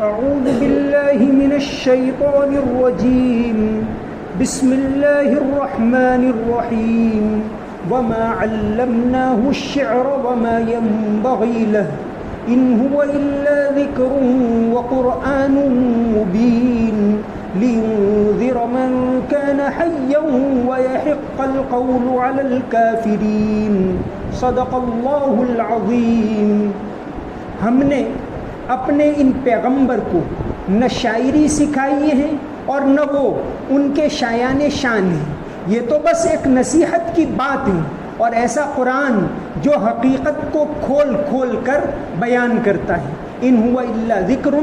أعوذ بالله من الشيطان الرجيم بسم الله الرحمن الرحيم وما علمناه الشعر وما ينبغي له إن هو إلا ذكر وقرآن مبين لينذر من كان حيا ويحق القول على الكافرين صدق الله العظيم. ہم نے اپنے ان پیغمبر کو نہ شاعری سکھائی ہے اور نہ وہ ان کے شایان شان ہیں. یہ تو بس ایک نصیحت کی بات ہے اور ایسا قرآن جو حقیقت کو کھول کھول کر بیان کرتا ہے. ان ہوا الا ذکر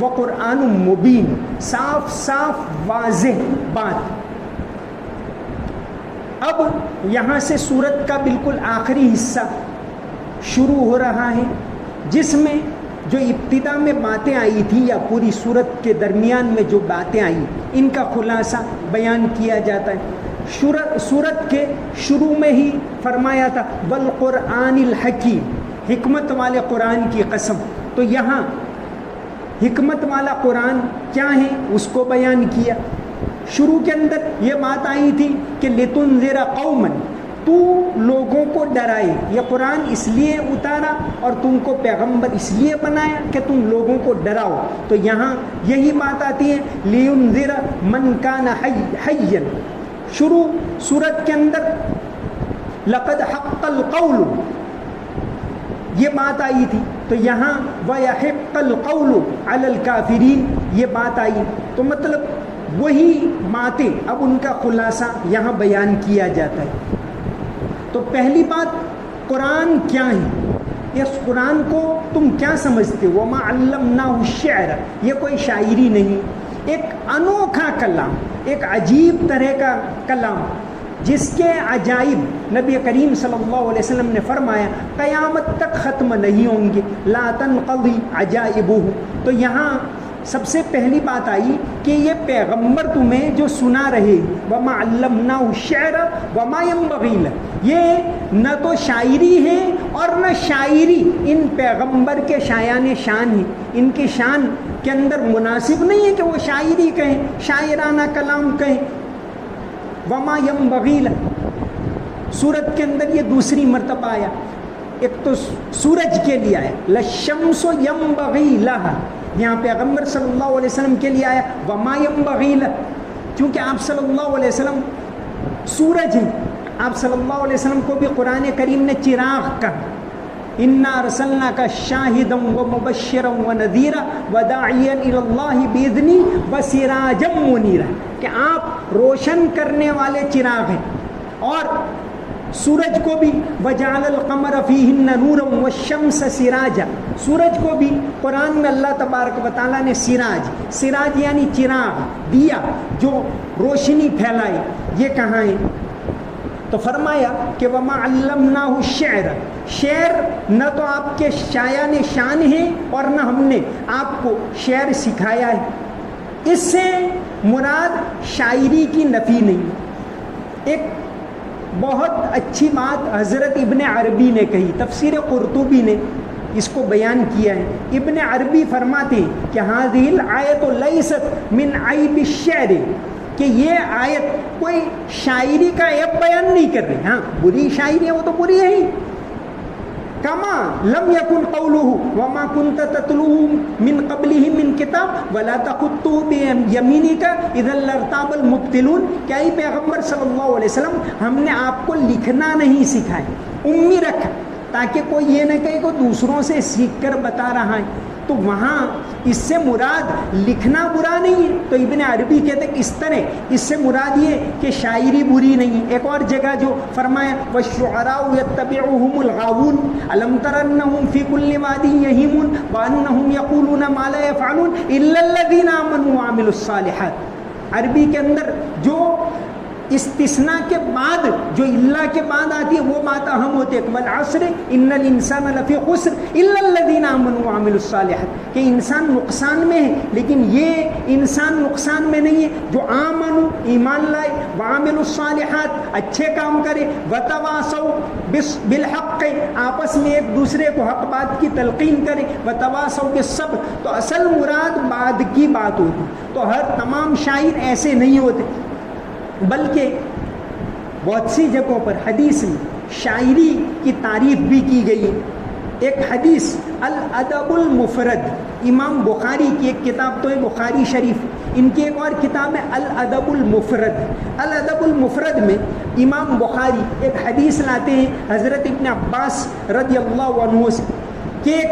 و قرآن مبین، صاف صاف واضح بات. اب یہاں سے سورت کا بالکل آخری حصہ شروع ہو رہا ہے، جس میں جو ابتدا میں باتیں آئی تھی یا پوری صورت کے درمیان میں جو باتیں آئی ان کا خلاصہ بیان کیا جاتا ہے. صورت کے شروع میں ہی فرمایا تھا والقرآن الحکیم، حکمت والے قرآن کی قسم. تو یہاں حکمت والا قرآن کیا ہے اس کو بیان کیا. شروع کے اندر یہ بات آئی تھی کہ لتنذر قوما، تو لوگوں کو ڈرائے. یہ قرآن اس لیے اتارا اور تم کو پیغمبر اس لیے بنایا کہ تم لوگوں کو ڈراؤ. تو یہاں یہی بات آتی ہے لینذر من کان حیا. شروع سورت کے اندر لقد حق القول یہ بات آئی تھی، تو یہاں وَيَحِقَّ الْقَوْلُ عَلَى الْكَافِرِينَ یہ بات آئی. تو مطلب وہی باتیں اب ان کا خلاصہ یہاں بیان کیا جاتا ہے. تو پہلی بات قرآن کیا ہے، اس قرآن کو تم کیا سمجھتے ہو؟ وَمَا عَلَّمْنَاهُ الشِّعْرَ، یہ کوئی شاعری نہیں، ایک انوکھا کلام، ایک عجیب طرح کا کلام جس کے عجائب نبی کریم صلی اللہ علیہ وسلم نے فرمایا قیامت تک ختم نہیں ہوں گے، لا تنقضی عجائبہ. تو یہاں سب سے پہلی بات آئی کہ یہ پیغمبر تمہیں جو سنا رہے وما علمناہ الشعر وما ينبغی لہ، یہ نہ تو شاعری ہے اور نہ شاعری ان پیغمبر کے شایان شان ہیں. ان کی شان کے اندر مناسب نہیں ہے کہ وہ شاعری کہیں، شاعرانہ کلام کہیں. وما ينبغی لہ سورت کے اندر یہ دوسری مرتبہ آیا. ایک تو سورج کے لیے آیا للشمس ينبغی لہا، یہاں پیغمبر صلی اللہ علیہ وسلم کے لیے آیا وما ينبغی لہ، کیونکہ آپ صلی اللہ علیہ وسلم سورج ہیں. آپ صلی اللہ علیہ وسلم کو بھی قرآن کریم نے چراغ کہا. انا ارسلناک شاہدا ومبشرا ونذیرا وداعیا الی اللہ باذنی وسراجا منیرا، کہ آپ روشن کرنے والے چراغ ہیں. اور سورج کو بھی وجعل القمر فیہن نورا والشمس سراجا، سورج کو بھی قرآن میں اللہ تبارک و تعالیٰ نے سراج یعنی چراغ، دیا جو روشنی پھیلائے، یہ کہاں ہے؟ تو فرمایا کہ وما علمناہ الشعر، شعر نہ تو آپ کے شایان شان ہیں اور نہ ہم نے آپ کو شعر سکھایا ہے. اس سے مراد شاعری کی نفی نہیں. ایک بہت اچھی بات حضرت ابن عربی نے کہی، تفسیر قرطبی نے اس کو بیان کیا ہے. ابن عربی فرماتے ہیں کہ هذه الآیت لیست من عیب الشعر، کہ یہ آیت کوئی شاعری کا عیب بیان نہیں کر رہی. ہاں بری شاعری ہے وہ تو بری ہے ہی. کما لم یکن قولہ وما کنت تتلوہ من قبلہ من کتاب ولا تخطہ بیمینک اذا لارتاب المبطلون، کہ اے پیغمبر صلی اللہ علیہ وسلم ہم نے آپ کو لکھنا نہیں سکھایا، امی رکھا تاکہ کوئی یہ نہ کہے کہ دوسروں سے سیکھ کر بتا رہا ہے. تو وہاں اس سے مراد لکھنا برا نہیں ہے. تو ابن عربی کہتے ہیں اس طرح اس سے مراد یہ کہ شاعری بری نہیں ہے. ایک اور جگہ جو فرمایا والشعراء يتبعهم الغاوون الم تر انهم في كل واد يهيمون وانهم يقولون ما لا يفعلون الا الذين امنوا وعملوا الصالحات. عربی کے اندر جو استثناء کے بعد جو اللہ کے بعد آتی ہے وہ بات اہم ہوتی ہے. والعصر ان الانسان لفی خسر الا الذین آمنوا وعملوا الصالحات کہ انسان نقصان میں ہے لیکن یہ انسان نقصان میں نہیں ہے جو آمنوا ایمان لائے وعملوا الصالحات اچھے کام کرے وتواصوا بالحق آپس میں ایک دوسرے کو حق بات کی تلقین کرے وتواصوا بالصبر. تو اصل مراد بعد کی بات ہوتی. تو ہر تمام شاعر ایسے نہیں ہوتے بلکہ بہت سی جگہوں پر حدیث میں شاعری کی تعریف بھی کی گئی ہے. ایک حدیث الادب المفرد امام بخاری کی ایک کتاب تو ہے بخاری شریف, ان کی ایک اور کتاب ہے الادب المفرد. الادب المفرد میں امام بخاری ایک حدیث لاتے ہیں حضرت ابن عباس رضی اللہ عنہ سے کہ ایک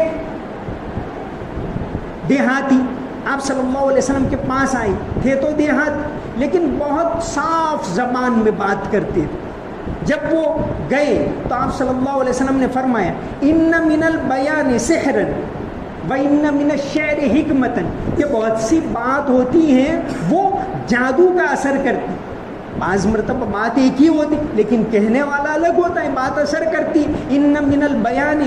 دیہاتی آپ صلی اللہ علیہ وسلم کے پاس آئے تھے تو دیہات لیکن بہت صاف زبان میں بات کرتے تھے. جب وہ گئے تو آپ صلی اللہ علیہ وسلم نے فرمایا ان من البیان سحرا وان من الشعر حکمتا کہ بہت سی بات ہوتی ہیں وہ جادو کا اثر کرتی. بعض مرتبہ بات ایک ہی ہوتی لیکن کہنے والا الگ ہوتا ہے, بات اثر کرتی. ان من البیان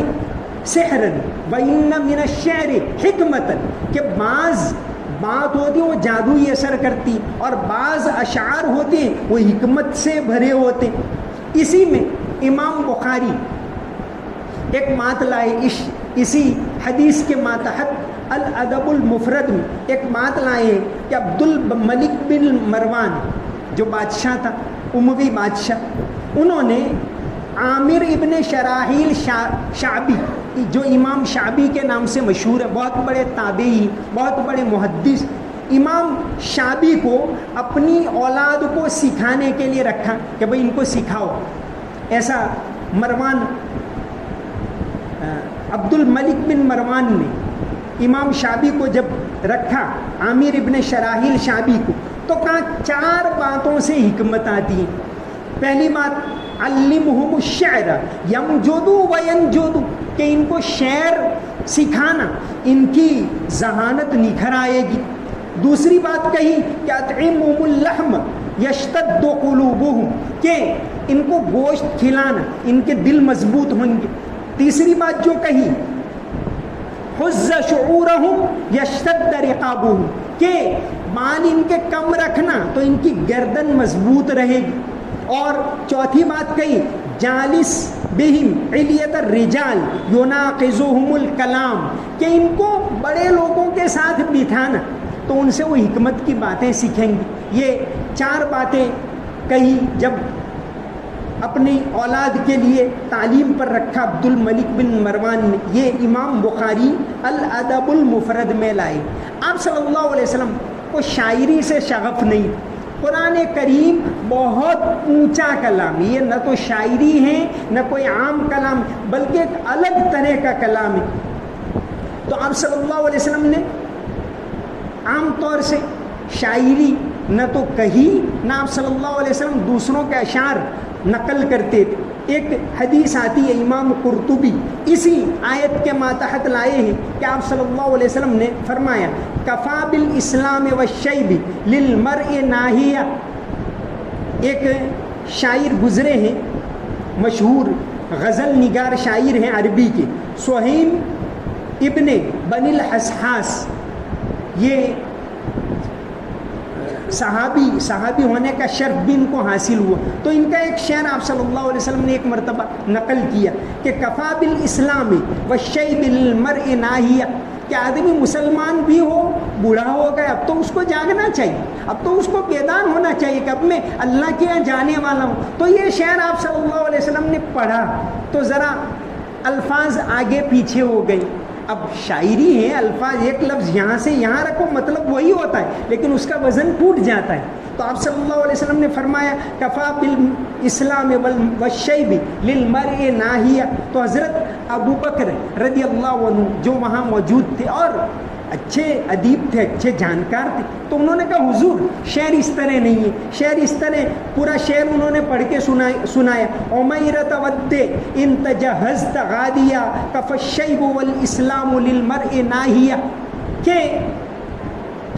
سحرا وان من الشعر حکمتا کہ بعض بات ہوتی ہے وہ جادوئی اثر کرتی اور بعض اشعار ہوتے ہیں وہ حکمت سے بھرے ہوتے. اسی میں امام بخاری ایک بات لائے اسی حدیث کے ماتحت الادب المفرد میں ایک بات لائے ہیں کہ عبد الملک بن مروان جو بادشاہ تھا اموی بادشاہ, انہوں نے عامر ابن شراحیل شعبی جو امام شعبی کے نام سے مشہور ہے, بہت بڑے تابعی بہت بڑے محدث, امام شعبی کو اپنی اولاد کو سکھانے کے لیے رکھا کہ بھئی ان کو سکھاؤ. ایسا مروان عبد الملک بن مروان نے امام شعبی کو جب رکھا عامر ابن شراحیل شعبی کو تو کہا 4 باتوں سے حکمت آتی ہے. پہلی بات علمہم الشعر یمجدوا وینجدوا کہ ان کو شعر سکھانا ان کی ذہانت نکھر آئے گی. دوسری بات کہی کہ اطعمہم اللحم یشتد قلوبہم کہ ان کو گوشت کھلانا ان کے دل مضبوط ہوں گے. تیسری بات جو کہی حز شعورہم یشتد رقابہم کہ بال ان کے کم رکھنا تو ان کی گردن مضبوط رہے گی. اور چوتھی بات کہی جالس بہم علیت الرجال یناقضہم الکلام کہ ان کو بڑے لوگوں کے ساتھ بٹھانا تو ان سے وہ حکمت کی باتیں سیکھیں گی. یہ 4 باتیں کہی جب اپنی اولاد کے لیے تعلیم پر رکھا عبد الملک بن مروان نے. یہ امام بخاری الادب المفرد میں لائے. آپ صلی اللہ علیہ وسلم کو شاعری سے شغف نہیں. قرآن کریم بہت اونچا کلام, یہ نہ تو شاعری ہے نہ کوئی عام کلام بلکہ ایک الگ طرح کا کلام ہے. تو آپ صلی اللہ علیہ وسلم نے عام طور سے شاعری نہ تو کہی نہ آپ صلی اللہ علیہ وسلم دوسروں کے اشعار نقل کرتے تھے. ایک حدیث آتی ہے امام قرطبی اسی آیت کے ماتحت لائے ہیں کہ آپ صلی اللہ علیہ وسلم نے فرمایا کفا بالاسلام والشیب للمرء ناہیہ. ایک شاعر گزرے ہیں مشہور غزل نگار شاعر ہیں عربی کے, سہیم ابن بن الحسحاس. یہ صحابی ہونے کا شرف بھی ان کو حاصل ہوا. تو ان کا ایک شعر آپ صلی اللہ علیہ وسلم نے ایک مرتبہ نقل کیا کہ کفا بالاسلام والشیب للمرء ناہیہ کہ آدمی مسلمان بھی ہو بوڑھا ہو گیا اب تو اس کو جاگنا چاہیے, اب تو اس کو بیدار ہونا چاہیے کہ اب میں اللہ کے یہاں جانے والا ہوں. تو یہ شعر آپ صلی اللہ علیہ وسلم نے پڑھا تو ذرا الفاظ آگے پیچھے ہو گئی. اب شاعری ہے, الفاظ ایک لفظ یہاں سے یہاں رکھو مطلب وہی ہوتا ہے لیکن اس کا وزن ٹوٹ جاتا ہے. تو آپ صلی اللہ علیہ وسلم نے فرمایا کفا بالاسلام والشیب للمرء ناہیہ. تو حضرت ابو بکر رضی اللہ عنہ جو وہاں موجود تھے اور اچھے ادیب تھے, اچھے جانکار تھے, تو انہوں نے کہا حضور شعر اس طرح نہیں ہے, شعر اس طرح. پورا شعر انہوں نے پڑھ کے سنایا امیرت ود ان تجہزت غادیا کف الشیب والاسلام للمرء ناہیہ کہ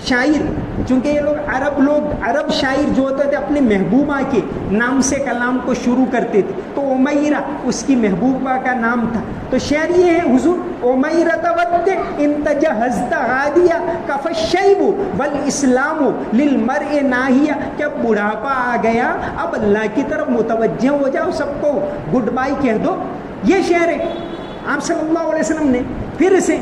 شاعر، چونکہ یہ لوگ عرب شاعر جو ہوتے تھے اپنے محبوبہ کے نام سے کلام کو شروع کرتے تھے، تو امیرہ اس کی محبوبہ کا نام تھا. تو شعر یہ ہے حضور امیرہ تود ان تجہزت غادیہ کف الشیب والاسلام للمرء ناہیہ، کہ اب بڑھاپا آ گیا، اب اللہ کی طرف متوجہ ہو جاؤ، سب کو گڈ بائی کہہ دو. یہ شعر ہے. آپ صلی اللہ علیہ وسلم نے پھر سے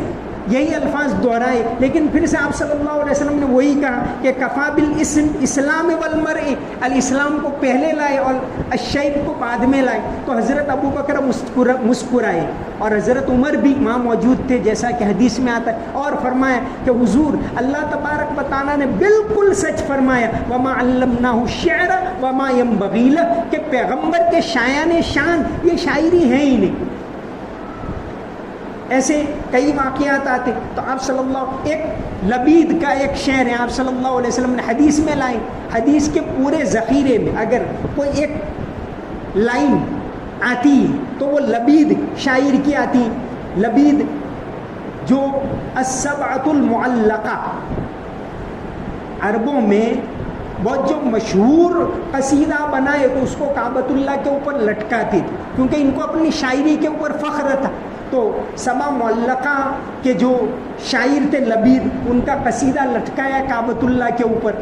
یہی الفاظ دہرائے، لیکن پھر سے آپ صلی اللہ علیہ وسلم نے وہی کہا کہ کفا بالاسم اسلام والمرء، الاسلام کو پہلے لائے اور الشیب کو بعد میں لائے. تو حضرت ابو بکر مسکرائے اور حضرت عمر بھی وہاں موجود تھے جیسا کہ حدیث میں آتا ہے، اور فرمایا کہ حضور اللہ تبارک و تعالیٰ نے بالکل سچ فرمایا، وما علمناہ الشعر وما ينبغی لہ، کہ پیغمبر کے شایان شان یہ شاعری ہیں ہی نہیں. ایسے کئی واقعات آتے. تو آپ صلی اللہ، ایک لبید کا ایک شعر ہے، آپ صلی اللہ علیہ وسلم نے حدیث میں لائے. حدیث کے پورے ذخیرے میں اگر کوئی ایک لائن آتی ہے تو وہ لبید شاعر کی آتی. لبید جو السبعۃ المعلقہ، عربوں میں بہت جو مشہور قصیدہ بنائے تو اس کو کعبۃ اللہ کے اوپر لٹکاتے تھے، کیونکہ ان کو اپنی شاعری کے اوپر فخر تھا. تو سبع معلقہ کے جو شاعر تھے لبید، ان کا قصیدہ لٹکایا کعبۃ اللہ کے اوپر.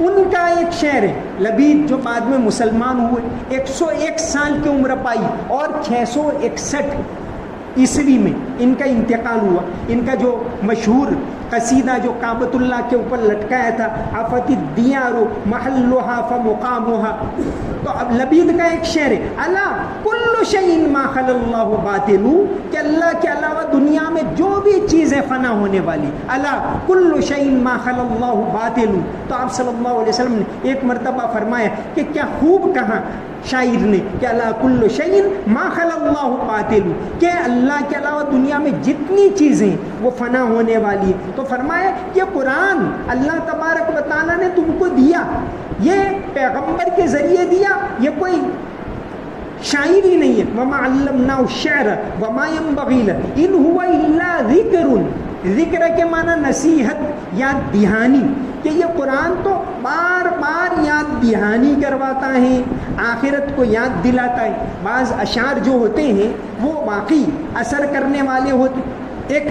ان کا ایک شعر ہے لبید جو بعد میں مسلمان ہوئے، 101 سال کی عمر پائی اور 661 عیسوی میں ان کا انتقال ہوا. ان کا جو مشہور قصیدہ جو کعبۃ اللہ کے اوپر لٹکایا تھا، آفت الدیار محلها فمقامها. تو اب لبید کا ایک شعر ہے، الا کل شیء ما خلا اللہ باطل، کہ اللہ کے علاوہ دنیا میں جو بھی چیزیں فنا ہونے والی، الا کل شیء ما خلا اللہ باطل. تو آپ صلی اللہ علیہ وسلم نے ایک مرتبہ فرمایا کہ کیا خوب کہا شاعر نے کہ اللہ کل شیء ما خلا اللہ باطل، کہ اللہ کے علاوہ دنیا میں جتنی چیزیں وہ فنا ہونے والی. تو فرمایا کہ قرآن اللہ تبارک و تعالیٰ نے تم کو دیا، یہ پیغمبر کے ذریعے دیا، یہ کوئی شاعری نہیں ہے. وما علمناہ الشعر وما ينبغی لہ ان هو الا ذکر. ذکر کے معنی نصیحت، یاد دہانی، کہ یہ قرآن تو بار بار یاد دہانی کرواتا ہے، آخرت کو یاد دلاتا ہے. بعض اشعار جو ہوتے ہیں وہ واقعی اثر کرنے والے ہوتے. ایک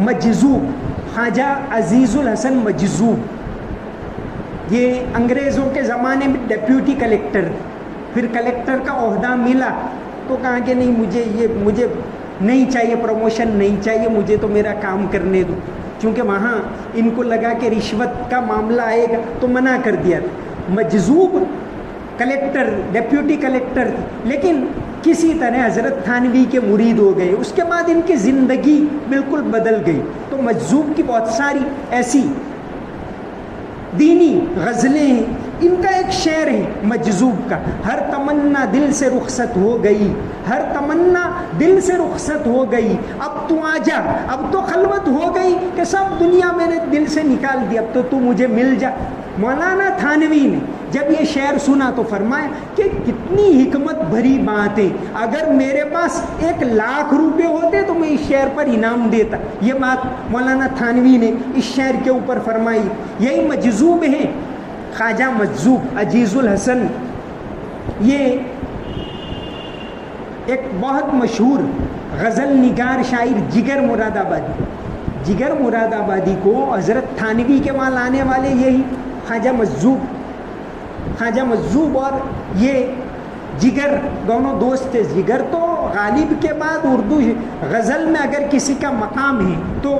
مجذوب، خواجہ عزیز الحسن مجذوب، یہ انگریزوں کے زمانے میں ڈیپیوٹی کلیکٹر، پھر کلیکٹر کا عہدہ ملا تو کہا کہ نہیں، مجھے نہیں چاہیے پروموشن، نہیں چاہیے، مجھے تو میرا کام کرنے دو. چونکہ وہاں ان کو لگا کہ رشوت کا معاملہ آئے گا تو منع کر دیا. مجذوب کلیکٹر، ڈیپیوٹی کلیکٹر تھے، لیکن کسی طرح حضرت تھانوی کے مرید ہو گئے. اس کے بعد ان کی زندگی بالکل بدل گئی. تو مجذوب کی بہت ساری ایسی دینی غزلیں ہیں. ان کا ایک شعر ہے مجذوب کا، ہر تمنا دل سے رخصت ہو گئی، ہر تمنا دل سے رخصت ہو گئی، اب تو آ جا، اب تو خلوت ہو گئی کہ سب دنیا میں نے دل سے نکال دی، اب تو مجھے مل جا. مولانا تھانوی نے جب یہ شعر سنا تو فرمایا کہ کتنی حکمت بھری بات ہے، اگر میرے پاس 1,00,000 روپے ہوتے تو میں اس شعر پر انعام دیتا. یہ بات مولانا تھانوی نے اس شعر کے اوپر فرمائی. یہی مجذوب ہیں، خواجہ مجذوب عزیز الحسن. یہ ایک بہت مشہور غزل نگار شاعر جگر مراد آبادی، جگر مراد آبادی کو حضرت تھانوی کے وہاں لانے والے یہی خواجہ مجذوب اور یہ جگر دونوں دوست تھے. جگر تو غالب کے بعد اردو غزل میں اگر کسی کا مقام ہے تو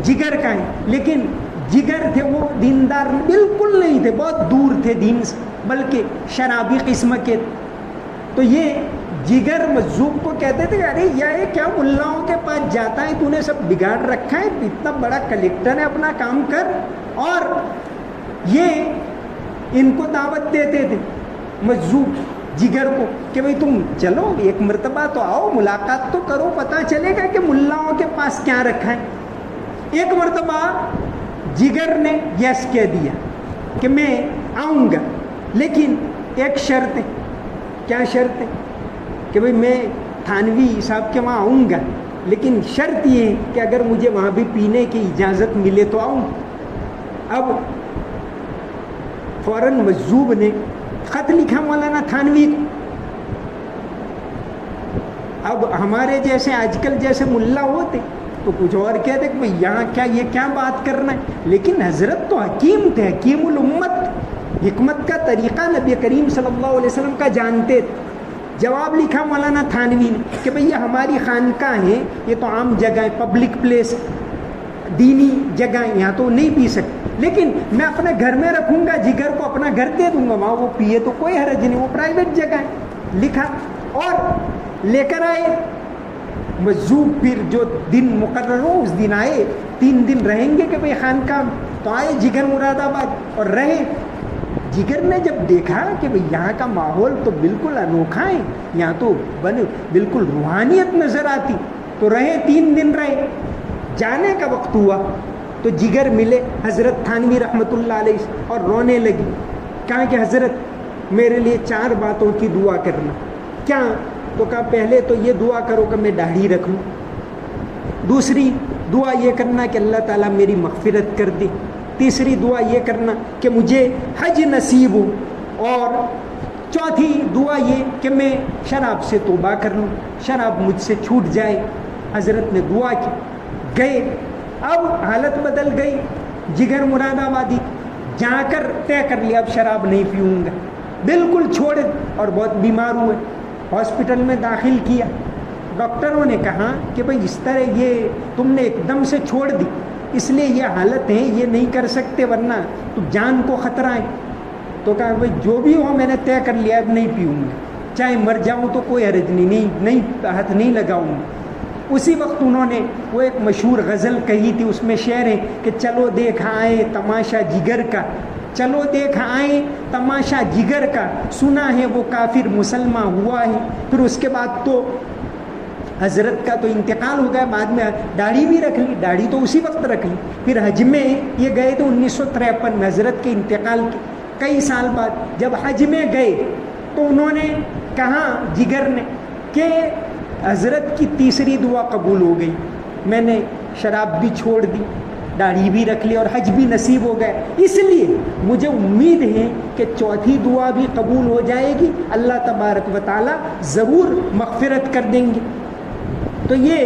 جگر کا ہے، لیکن جگر تھے وہ دیندار بالکل نہیں تھے، بہت دور تھے دین سے، بلکہ شرابی قسم کے. تو یہ جگر مجذوب کو کہتے تھے کہ ارے یہ کیا ملاؤں کے پاس جاتا ہے، تو نے سب بگاڑ رکھا ہے، اتنا بڑا کلیکٹر ہے، اپنا کام کر. اور یہ ان کو دعوت دیتے تھے مجذوب جگر کو کہ بھئی تم چلو ایک مرتبہ تو آؤ، ملاقات تو کرو، پتہ چلے گا کہ ملاؤں کے پاس کیا رکھا ہے. ایک مرتبہ جگر نے یس کہہ دیا کہ میں آؤں گا، لیکن ایک شرط ہے. کیا شرط ہے؟ کہ بھئی میں تھانوی صاحب کے وہاں آؤں گا لیکن شرط یہ ہے کہ اگر مجھے وہاں بھی پینے کی اجازت ملے تو آؤں. اب فوراً مجذوب نے خط لکھا مولانا تھانوی کو. اب ہمارے جیسے آج کل جیسے ملا ہوتے تو کچھ اور کہتے کہ بھئی یہاں کیا یہ کیا بات کرنا ہے، لیکن حضرت تو حکیم تھے، حکیم الامت، حکمت کا طریقہ نبی کریم صلی اللہ علیہ وسلم کا جانتے تھے. جواب لکھا مولانا تھانوی نے کہ بھئی یہ ہماری خانقاہ ہیں، یہ تو عام جگہ ہے، پبلک پلیس، دینی جگہ، یہاں تو نہیں پی سکتے، لیکن میں اپنے گھر میں رکھوں گا، جگر کو اپنا گھر دے دوں گا، وہاں وہ پیے تو کوئی حرج نہیں، وہ پرائیویٹ جگہ ہے. لکھا اور لے کر آئے. مجذوب پھر جو دن مقرر ہو اس دن آئے، 3 دن رہیں گے کہ بھئی خانقاہ، تو آئے جگر مراد آباد اور رہے. جگر نے جب دیکھا کہ بھئی یہاں کا ماحول تو بالکل انوکھا ہے، یہاں تو بالکل روحانیت نظر آتی، تو رہے 3 دن رہے. جانے کا وقت ہوا تو جگر ملے حضرت تھانوی رحمۃ اللہ علیہ اور رونے لگی. کہا کہ حضرت میرے لیے 4 باتوں کی دعا کرنا. کیا؟ تو کہا پہلے تو یہ دعا کرو کہ میں داڑھی رکھ لوں، دوسری دعا یہ کرنا کہ اللہ تعالیٰ میری مغفرت کر دے، تیسری دعا یہ کرنا کہ مجھے حج نصیب ہو، اور چوتھی دعا یہ کہ میں شراب سے توبہ کر لوں، شراب مجھ سے چھوٹ جائے. حضرت نے دعا کی، گئے. اب حالت بدل گئی. جگر مراد آبادی جا کر طے کر لیا اب شراب نہیں پیوں گا، بالکل چھوڑ، اور بہت بیمار ہوئے، ہاسپٹل میں داخل کیا. ڈاکٹروں نے کہا کہ بھئی اس طرح یہ تم نے ایک دم سے چھوڑ دی، اس لیے یہ حالت ہے، یہ نہیں کر سکتے ورنہ تو جان کو خطرہ ہے. تو کہا بھئی جو بھی ہو میں نے طے کر لیا اب نہیں پیوں گا، چاہے مر جاؤں تو کوئی حرج نہیں ہاتھ نہیں لگاؤں گا. اسی وقت انہوں نے وہ ایک مشہور غزل کہی تھی، اس میں شعر ہے کہ چلو دیکھ آئے تماشا جگر کا، چلو دیکھ آئے تماشا جگر کا، سنا ہے وہ کافر مسلمان ہوا ہے. پھر اس کے بعد تو حضرت کا تو انتقال ہو گیا، بعد میں داڑھی بھی رکھ لی، داڑھی تو اسی وقت رکھ لی. پھر حج میں یہ گئے تو 1953 میں حضرت کے انتقال کے کئی سال بعد جب حج میں گئے تو انہوں نے کہا جگر نے کہ حضرت کی تیسری دعا قبول ہو گئی، میں نے شراب بھی چھوڑ دی، داڑھی بھی رکھ لی اور حج بھی نصیب ہو گئے، اس لیے مجھے امید ہے کہ چوتھی دعا بھی قبول ہو جائے گی، اللہ تبارک و تعالی ضرور مغفرت کر دیں گے. تو یہ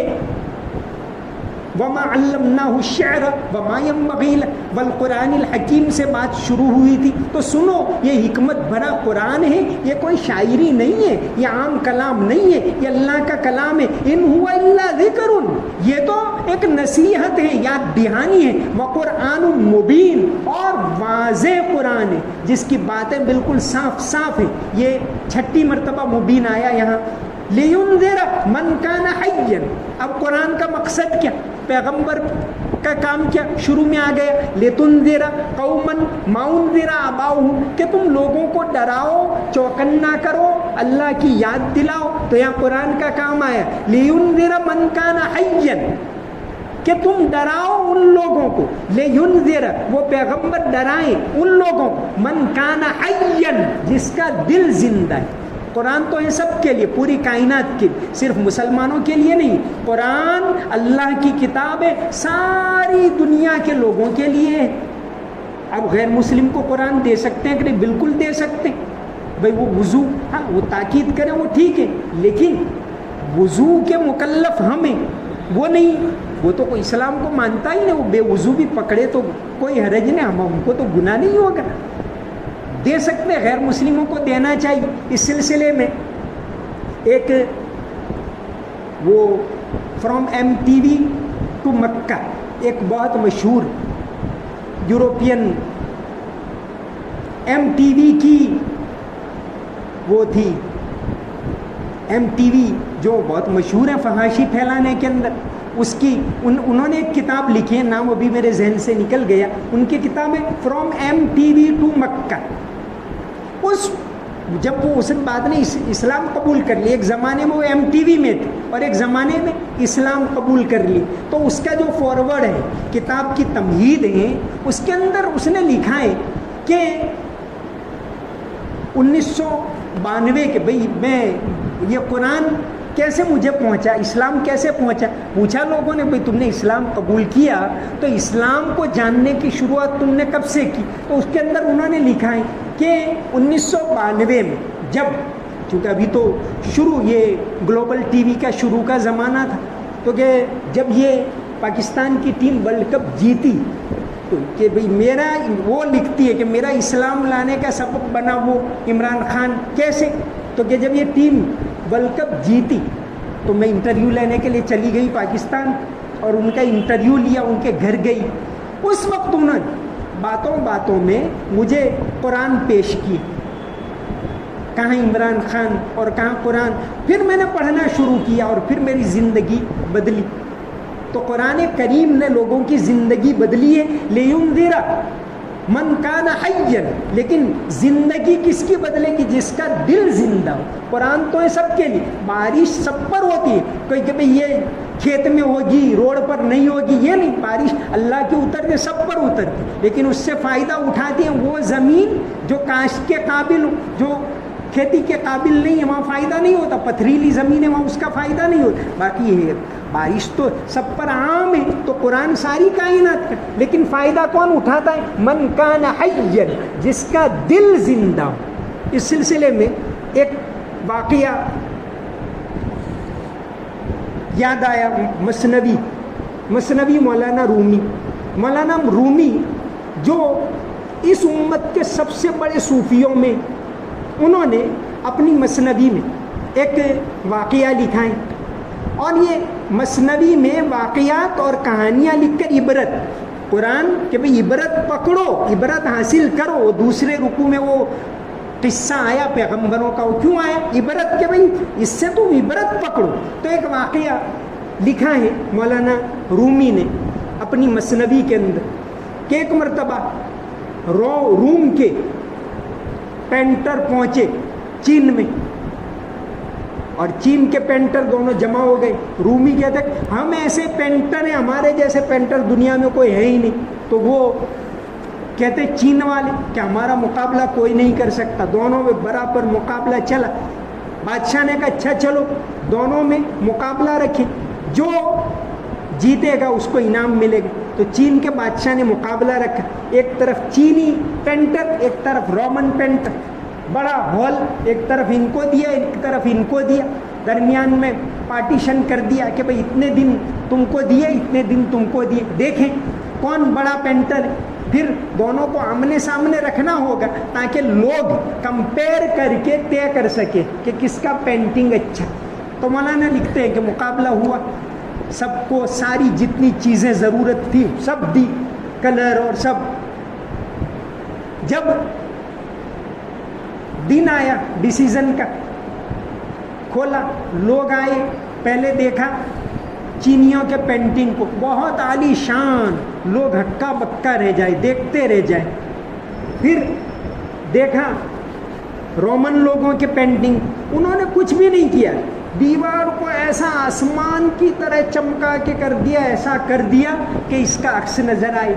وما علمناہ الشعر وما ينبغی لہ والقرآن الحکیم سے بات شروع ہوئی تھی. تو سنو، یہ حکمت بھرا قرآن ہے، یہ کوئی شاعری نہیں ہے، یہ عام کلام نہیں ہے، یہ اللہ کا کلام ہے. ان ہوا الا ذکر، یہ تو ایک نصیحت ہے، یاد دہانی ہے. وقرآن مبین، اور واضح قرآن ہے جس کی باتیں بالکل صاف صاف ہیں. یہ 6 مرتبہ مبین آیا یہاں. لِيُنذِرَ مَنْ كَانَ حَيًّا، اب قرآن کا مقصد کیا، پیغمبر کا کام کیا، شروع میں آ گیا لِتُنذِرَ قَوْمًا مَا أُنذِرَ آبَاؤُهُمْ، کہ تم لوگوں کو ڈراؤ، چوکنا کرو، اللہ کی یاد دلاؤ. تو یہاں قرآن کا کام آیا لِيُنذِرَ مَنْ كَانَ حَيًّا، کہ تم ڈراؤ ان لوگوں کو. لِيُنذِرَ، وہ پیغمبر ڈرائیں ان لوگوں کو، مَنْ كَانَ حَيًّا، جس کا دل زندہ ہے. قرآن تو ہے سب کے لیے، پوری کائنات کے، صرف مسلمانوں کے لیے نہیں. قرآن اللہ کی کتاب ہے، ساری دنیا کے لوگوں کے لیے ہے. اب غیر مسلم کو قرآن دے سکتے ہیں کہ نہیں؟ بالکل دے سکتے ہیں. بھئی وہ وضو، ہاں وہ تاکید کریں وہ ٹھیک ہے، لیکن وضو کے مکلف ہمیں، وہ نہیں. وہ تو کوئی اسلام کو مانتا ہی نہیں، وہ بے وضو بھی پکڑے تو کوئی حرج نہیں، ہم کو تو گناہ نہیں ہوگا. دے سکتے، غیر مسلموں کو دینا چاہیے. اس سلسلے میں ایک وہ فرام MTV ٹو مکہ، ایک بہت مشہور یورپین MTV کی وہ تھی، MTV جو بہت مشہور ہے فحاشی پھیلانے کے اندر، اس کی انہوں نے ایک کتاب لکھی ہے، نام ابھی میرے ذہن سے نکل گیا. ان کی کتاب ہے فرام MTV ٹو مکہ. جب وہ اس بعد نے اسلام قبول کر لی، ایک زمانے میں وہ MTV میں تھے اور ایک زمانے میں اسلام قبول کر لی، تو اس کا جو فارورڈ ہے، کتاب کی تمہید ہے، اس کے اندر اس نے لکھا ہے کہ 1992 کے، بھئی میں یہ قرآن کیسے مجھے پہنچا، اسلام کیسے پہنچا؟ پوچھا لوگوں نے بھئی تم نے اسلام قبول کیا تو اسلام کو جاننے کی شروعات تم نے کب سے کی؟ تو اس کے اندر انہوں نے لکھا ہے کہ 1992 میں، جب چونکہ ابھی تو شروع یہ گلوبل ٹی وی کا شروع کا زمانہ تھا، تو کہ جب یہ پاکستان کی ٹیم ورلڈ کپ جیتی تو کہ بھئی میرا، وہ لکھتی ہے کہ میرا اسلام لانے کا سبب بنا وہ عمران خان، کیسے؟ تو کہ جب یہ ٹیم ورلڈ کپ جیتی تو میں انٹرویو لینے کے لیے چلی گئی پاکستان، اور ان کا انٹرویو لیا، ان کے گھر گئی. اس وقت انہوں نے باتوں باتوں میں مجھے قرآن پیش کی، کہاں عمران خان اور کہاں قرآن. پھر میں نے پڑھنا شروع کیا اور پھر میری زندگی بدلی. تو قرآن کریم نے لوگوں کی زندگی بدلی ہے. لِيُنذِرَ من کان حیا، لیکن زندگی کس کی بدلے گی؟ جس کا دل زندہ ہو. قرآن تو ہے سب کے لیے، بارش سب پر ہوتی ہے، کوئی کہ بھئی یہ کھیت میں ہوگی روڈ پر نہیں ہوگی، یہ نہیں. بارش اللہ کی اترتے سب پر اترتی، لیکن اس سے فائدہ اٹھاتی ہیں وہ زمین جو کاشت کے قابل ہو، جو کھیتی کے قابل نہیں ہے، وہاں فائدہ نہیں ہوتا. پتھریلی زمین ہے وہاں اس کا فائدہ نہیں ہوتا. باقی ہے بارش تو سب پر عام ہے. تو قرآن ساری کائنات کا، لیکن فائدہ کون اٹھاتا ہے؟ من کان حیا، جس کا دل زندہ ہو. اس سلسلے میں ایک واقعہ یاد آیا، مثنوی مولانا رومی جو اس امت کے سب سے بڑے صوفیوں میں، انہوں نے اپنی مثنوی میں ایک واقعہ لکھا ہے. اور یہ مثنوی میں واقعات اور کہانیاں لکھ کر عبرت، قرآن کہ بھئی عبرت پکڑو، عبرت حاصل کرو. دوسرے رکوع میں وہ قصہ آیا پیغمبروں کا، وہ کیوں آیا؟ عبرت کہ بھئی اس سے تم عبرت پکڑو. تو ایک واقعہ لکھا ہے مولانا رومی نے اپنی مثنوی کے اندر کہ ایک مرتبہ روم کے پینٹر پہنچے چین میں، اور چین کے پینٹر دونوں جمع ہو گئے. رومی کہتے ہم ایسے پینٹر ہیں، ہمارے جیسے پینٹر دنیا میں کوئی ہے ہی نہیں. تو وہ کہتے چین والے کہ ہمارا مقابلہ کوئی نہیں کر سکتا. دونوں میں برابر مقابلہ چلا. بادشاہ نے کہا اچھا چلو دونوں میں مقابلہ رکھیں، جو جیتے گا اس کو انعام ملے گا. تو چین کے بادشاہ نے مقابلہ رکھا، ایک طرف چینی پینٹر، ایک طرف رومن پینٹر. بڑا ہال ایک طرف ان کو دیا، ایک طرف ان کو دیا، درمیان میں پارٹیشن کر دیا کہ بھئی اتنے دن تم کو دیے، اتنے دن تم کو دیے، دیکھیں کون بڑا پینٹر ہے. پھر دونوں کو آمنے سامنے رکھنا ہوگا تاکہ لوگ کمپیئر کر کے طے کر سکے کہ کس کا پینٹنگ اچھا. تو مولانا لکھتے ہیں کہ مقابلہ ہوا، سب کو ساری جتنی چیزیں ضرورت تھی سب دی، کلر اور سب. جب دن آیا ڈیسیزن کا، کھولا، لوگ آئے، پہلے دیکھا چینیوں کے پینٹنگ کو، بہت عالی شان، لوگ ہکا بکا رہ جائے، دیکھتے رہ جائے. پھر دیکھا رومن لوگوں کے پینٹنگ، انہوں نے کچھ بھی نہیں کیا، دیوار کو ایسا آسمان کی طرح چمکا کے کر دیا، ایسا کر دیا کہ اس کا عکس نظر آئے.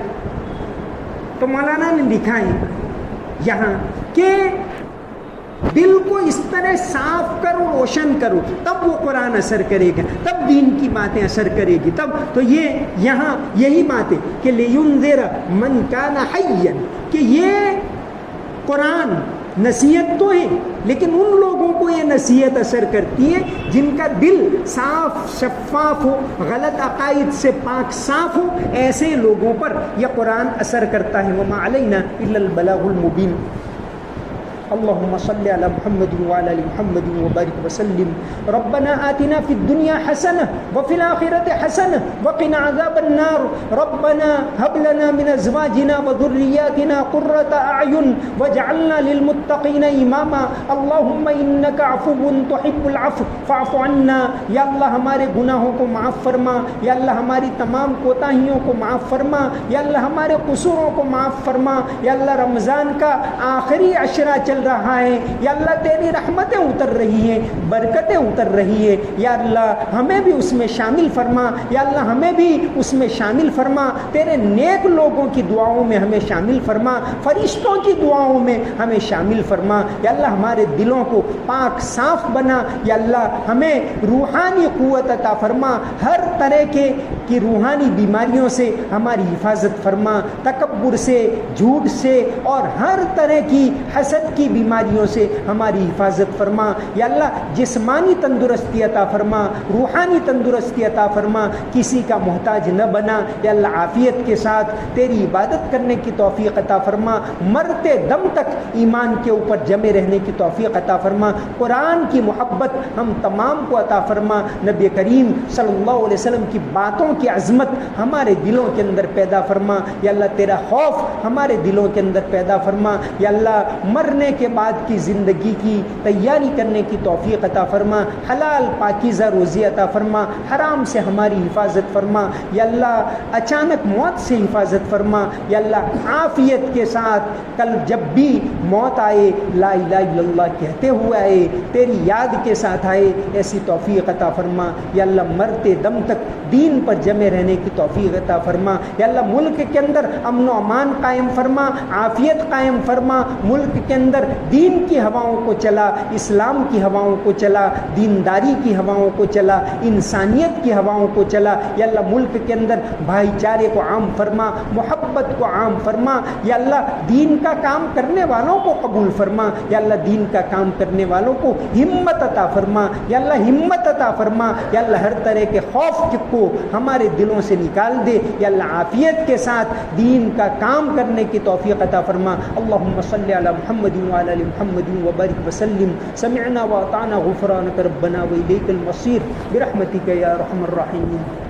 تو مولانا نے لکھا ہے یہاں کہ دل کو اس طرح صاف کرو، روشن کرو، تب وہ قرآن اثر کرے گا، تب دین کی باتیں اثر کرے گی. تب تو یہ یہاں یہی بات ہے کہ لِيُنذِرَ مَنْ كَانَ حَيًّا، کہ یہ قرآن نصیحت تو ہے، لیکن ان لوگوں کو یہ نصیحت اثر کرتی ہے جن کا دل صاف شفاف ہو، غلط عقائد سے پاک صاف ہو. ایسے لوگوں پر یہ قرآن اثر کرتا ہے. وَمَا عَلَيْنَا إِلَّا الْبَلَاغُ الْمُبِينُ. اللهم صل على محمد وعلى ال محمد وبارك وسلم. ربنا آتنا في الدنيا حسنة وفي الآخرة حسنة وقنا عذاب النار. ربنا هب لنا من أزواجنا وذرياتنا قرة أعين واجعلنا للمتقين إماما. اللهم إنك عفو تحب العفو فاعف عنا. یا اللہ ہمارے گناہوں کو معاف فرما، یا اللہ ہماری تمام کوتاہیوں کو معاف فرما، یا اللہ ہمارے قصوروں کو معاف فرما. یا اللہ رمضان کا آخری عشرہ چل چل رہا ہے یا اللہ تیری رحمتیں اتر رہی ہیں، برکتیں اتر رہی ہے، یا اللہ ہمیں بھی اس میں شامل فرما، یا اللہ ہمیں بھی اس میں شامل فرما، تیرے نیک لوگوں کی دعاؤں میں ہمیں شامل فرما، فرشتوں کی دعاؤں میں ہمیں شامل فرما، یا اللہ ہمارے دلوں کو پاک صاف بنا، یا اللہ ہمیں روحانی قوت عطا فرما، ہر طرح کی روحانی بیماریوں سے ہماری حفاظت فرما، تکبر سے، جھوٹ سے اور ہر طرح کی حسد کی بیماریوں سے ہماری حفاظت فرما، یا اللہ جسمانی تندرستی عطا فرما، روحانی تندرستی عطا فرما، کسی کا محتاج نہ بنا، یا اللہ عافیت کے ساتھ تیری عبادت کرنے کی توفیق عطا فرما، مرتے دم تک ایمان کے اوپر جمے رہنے کی توفیق عطا فرما، قرآن کی محبت ہم تمام کو عطا فرما، نبی کریم صلی اللہ علیہ وسلم کی باتوں کی عظمت ہمارے دلوں کے اندر پیدا فرما، یا اللہ تیرا خوف ہمارے دلوں کے اندر پیدا فرما، یا اللہ مرنے کے بعد کی زندگی کی تیاری کرنے کی توفیق عطا فرما، حلال پاکیزہ روزی عطا فرما، حرام سے ہماری حفاظت فرما، یا اللہ اچانک موت سے حفاظت فرما، یا اللہ عافیت کے ساتھ کل جب بھی موت آئے لا الہ الا اللہ کہتے ہوئے آئے، تیری یاد کے ساتھ آئے، ایسی توفیق عطا فرما، یا اللہ مرتے دم تک دین پر جمے رہنے کی توفیق عطا فرما، یا اللہ ملک کے اندر امن و امان قائم فرما، عافیت قائم فرما، ملک کے اندر دین کی ہواؤں کو چلا، اسلام کی ہواؤں کو چلا، دینداری کی ہواؤں کو چلا، انسانیت کی ہواؤں کو چلا، یا اللہ ملک کے اندر بھائی چارے کو عام فرما، محبت کو عام فرما، یا اللہ دین کا کام کرنے والوں کو قبول فرما، یا اللہ دین کا کام کرنے والوں کو ہمت عطا فرما، یا اللہ ہمت عطا فرما، یا اللہ ہر طرح کے خوف کو ہمارے دلوں سے نکال دے، یا اللہ عافیت کے ساتھ دین کا کام کرنے کی توفیق عطا فرما۔ اللہم صلی علی محمد وعلی آل محمد وبارک وسلم، سمعنا واطعنا غفرانک ربنا والیک المصیر برحمتک یا ارحم الراحمین۔